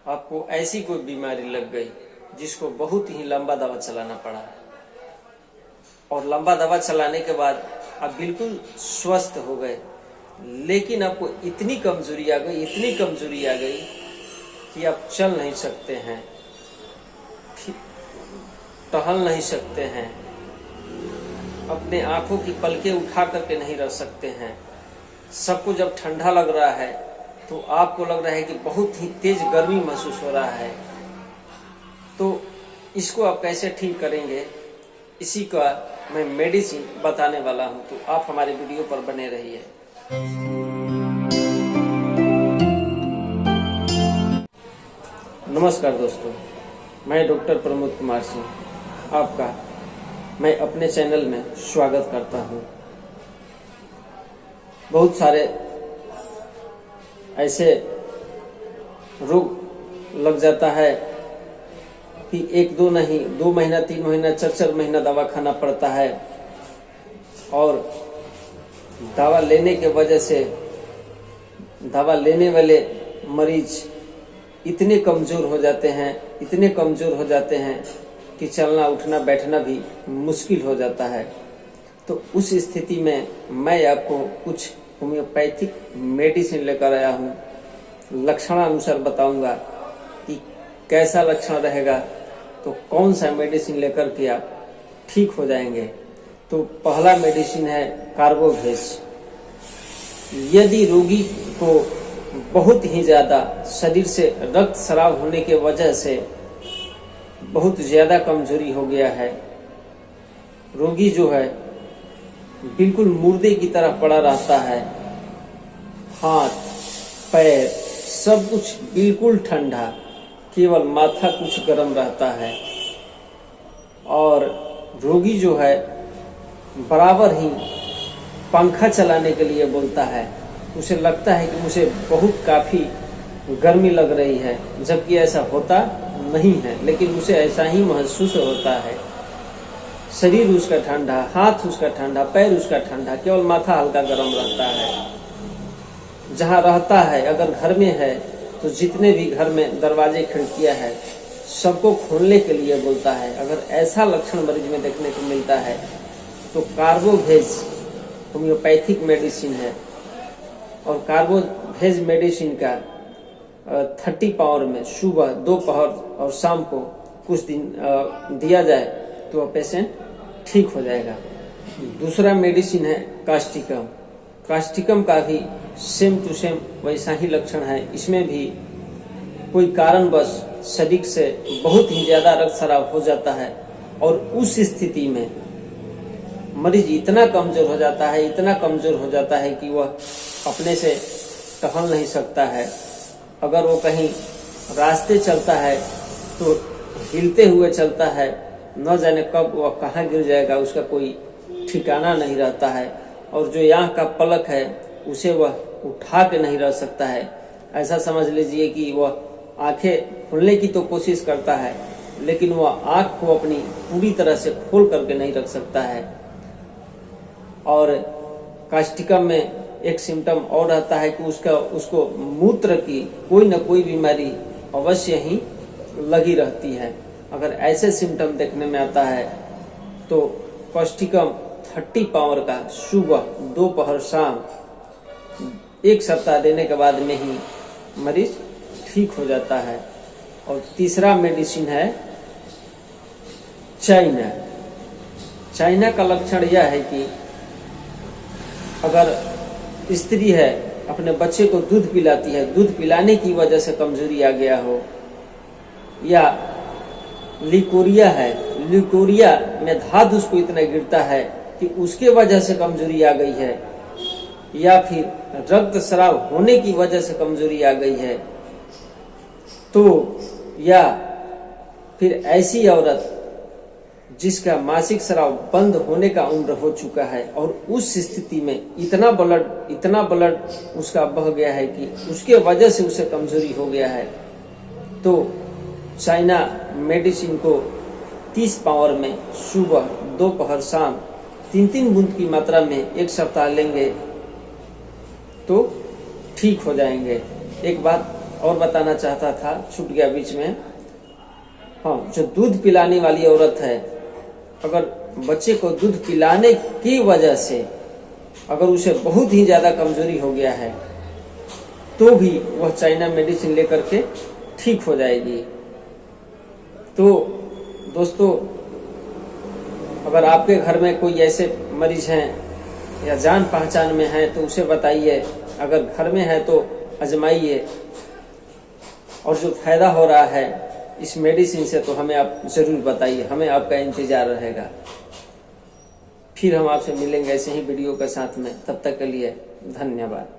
आपको ऐसी कोई बीमारी लग गई जिसको बहुत ही लंबा दवा चलाना पड़ा, और लंबा दवा चलाने के बाद आप बिल्कुल स्वस्थ हो गए, लेकिन आपको इतनी कमजोरी आ गई कि आप चल नहीं सकते हैं, टहल नहीं सकते हैं, अपने आंखों की पलकें उठा करके नहीं रह सकते हैं। सबको जब ठंडा लग रहा है तो आपको लग रहा है कि बहुत ही तेज गर्मी महसूस हो रहा है। तो इसको आप कैसे ठीक करेंगे, इसी का मैं मेडिसिन बताने वाला हूं, तो आप हमारे वीडियो पर बने रहिए। नमस्कार दोस्तों, मैं डॉक्टर प्रमोद कुमार सिंह आपका मैं अपने चैनल में स्वागत करता हूं। बहुत सारे ऐसे रोग लग जाता है कि 1-2 नहीं 2 महीना 3 महीना 4-4 महीना दवा खाना पड़ता है, और दवा लेने के वजह से दवा लेने वाले मरीज इतने कमजोर हो जाते हैं कि चलना उठना बैठना भी मुश्किल हो जाता है। तो उस स्थिति में मैं आपको कुछ होम्योपैथिक मेडिसिन लेकर आया हूँ। लक्षणानुसार बताऊंगा कि कैसा लक्षण रहेगा तो कौन सा मेडिसिन लेकर के आप ठीक हो जाएंगे। तो पहला मेडिसिन है कार्बोवेज। यदि रोगी को बहुत ही ज्यादा शरीर से रक्त स्राव होने के वजह से बहुत ज्यादा कमजोरी हो गया है, रोगी जो है बिल्कुल मुर्दे की तरह पड़ा रहता है, हाथ पैर सब कुछ बिल्कुल ठंडा, केवल माथा कुछ गर्म रहता है, और रोगी जो है बराबर ही पंखा चलाने के लिए बोलता है। उसे लगता है कि मुझे बहुत काफी गर्मी लग रही है, जबकि ऐसा होता नहीं है, लेकिन उसे ऐसा ही महसूस होता है। शरीर उसका ठंडा, हाथ उसका ठंडा, पैर उसका ठंडा, केवल माथा हल्का गर्म रहता है। जहाँ रहता है, अगर घर में है तो जितने भी घर में दरवाजे खिड़कियां है सबको खोलने के लिए बोलता है। अगर ऐसा लक्षण मरीज में देखने को मिलता है तो कार्बोवेज होम्योपैथिक मेडिसिन है, और कार्बोवेज मेडिसिन का 30 पावर में सुबह, दोपहर और शाम को कुछ दिन दिया जाए तो वह पेशेंट ठीक हो जाएगा। दूसरा मेडिसिन है कास्टिकम। कास्टिकम का भी सेम टू सेम वैसा ही लक्षण है। इसमें भी कोई कारणवश शरीर से बहुत ही ज्यादा रक्तस्राव हो जाता है, और उस स्थिति में मरीज इतना कमजोर हो जाता है कि वह अपने से टहल नहीं सकता है। अगर वो कहीं रास्ते चलता है तो हिलते हुए चलता है, न जाने कब वह कहाँ गिर जाएगा उसका कोई ठिकाना नहीं रहता है, और जो यहाँ का पलक है उसे वह उठा के नहीं रह सकता है। ऐसा समझ लीजिए कि वह आंखें खोलने की तो कोशिश करता है, लेकिन वह आंख को अपनी पूरी तरह से खोल करके नहीं रख सकता है। और कास्टिकम में एक सिम्टम और रहता है कि उसको मूत्र की कोई न कोई बीमारी अवश्य ही लगी रहती है। अगर ऐसे सिम्टम देखने में आता है तो कास्टिकम 30 पावर का सुबह, दोपहर, शाम 1 सप्ताह देने के बाद में ही मरीज ठीक हो जाता है। और तीसरा मेडिसिन है चाइना। चाइना का लक्षण यह है कि अगर स्त्री है, अपने बच्चे को दूध पिलाती है, दूध पिलाने की वजह से कमजोरी आ गया हो, या लिकोरिया है, लिकोरिया में धातु उसको इतना गिरता है कि उसके वजह से कमजोरी आ गई है, या फिर रक्त स्राव होने की वजह से कमजोरी आ गई है, तो या फिर ऐसी औरत जिसका मासिक स्राव बंद होने का उम्र हो चुका है, और उस स्थिति में इतना ब्लड उसका बह गया है कि उसके वजह से उसे कमजोरी हो गया है, तो चाइना मेडिसिन को 30 पावर में सुबह, दोपहर, शाम 3-3 बूंद की मात्रा में 1 सप्ताह लेंगे तो ठीक हो जाएंगे। एक बात और बताना चाहता था, छूट गया बीच में। हाँ, जो दूध पिलाने वाली औरत है, अगर बच्चे को दूध पिलाने की वजह से अगर उसे बहुत ही ज़्यादा कमजोरी हो गया है तो भी वह चाइना मेडिसिन लेकर के ठीक हो जाएगी। तो दोस्तों, अगर आपके घर में कोई ऐसे मरीज हैं या जान पहचान में हैं तो उसे बताइए, अगर घर में है तो आजमाइए, और जो फायदा हो रहा है इस मेडिसिन से तो हमें आप जरूर बताइए, हमें आपका इंतजार रहेगा। फिर हम आपसे मिलेंगे ऐसे ही वीडियो के साथ में, तब तक के लिए धन्यवाद।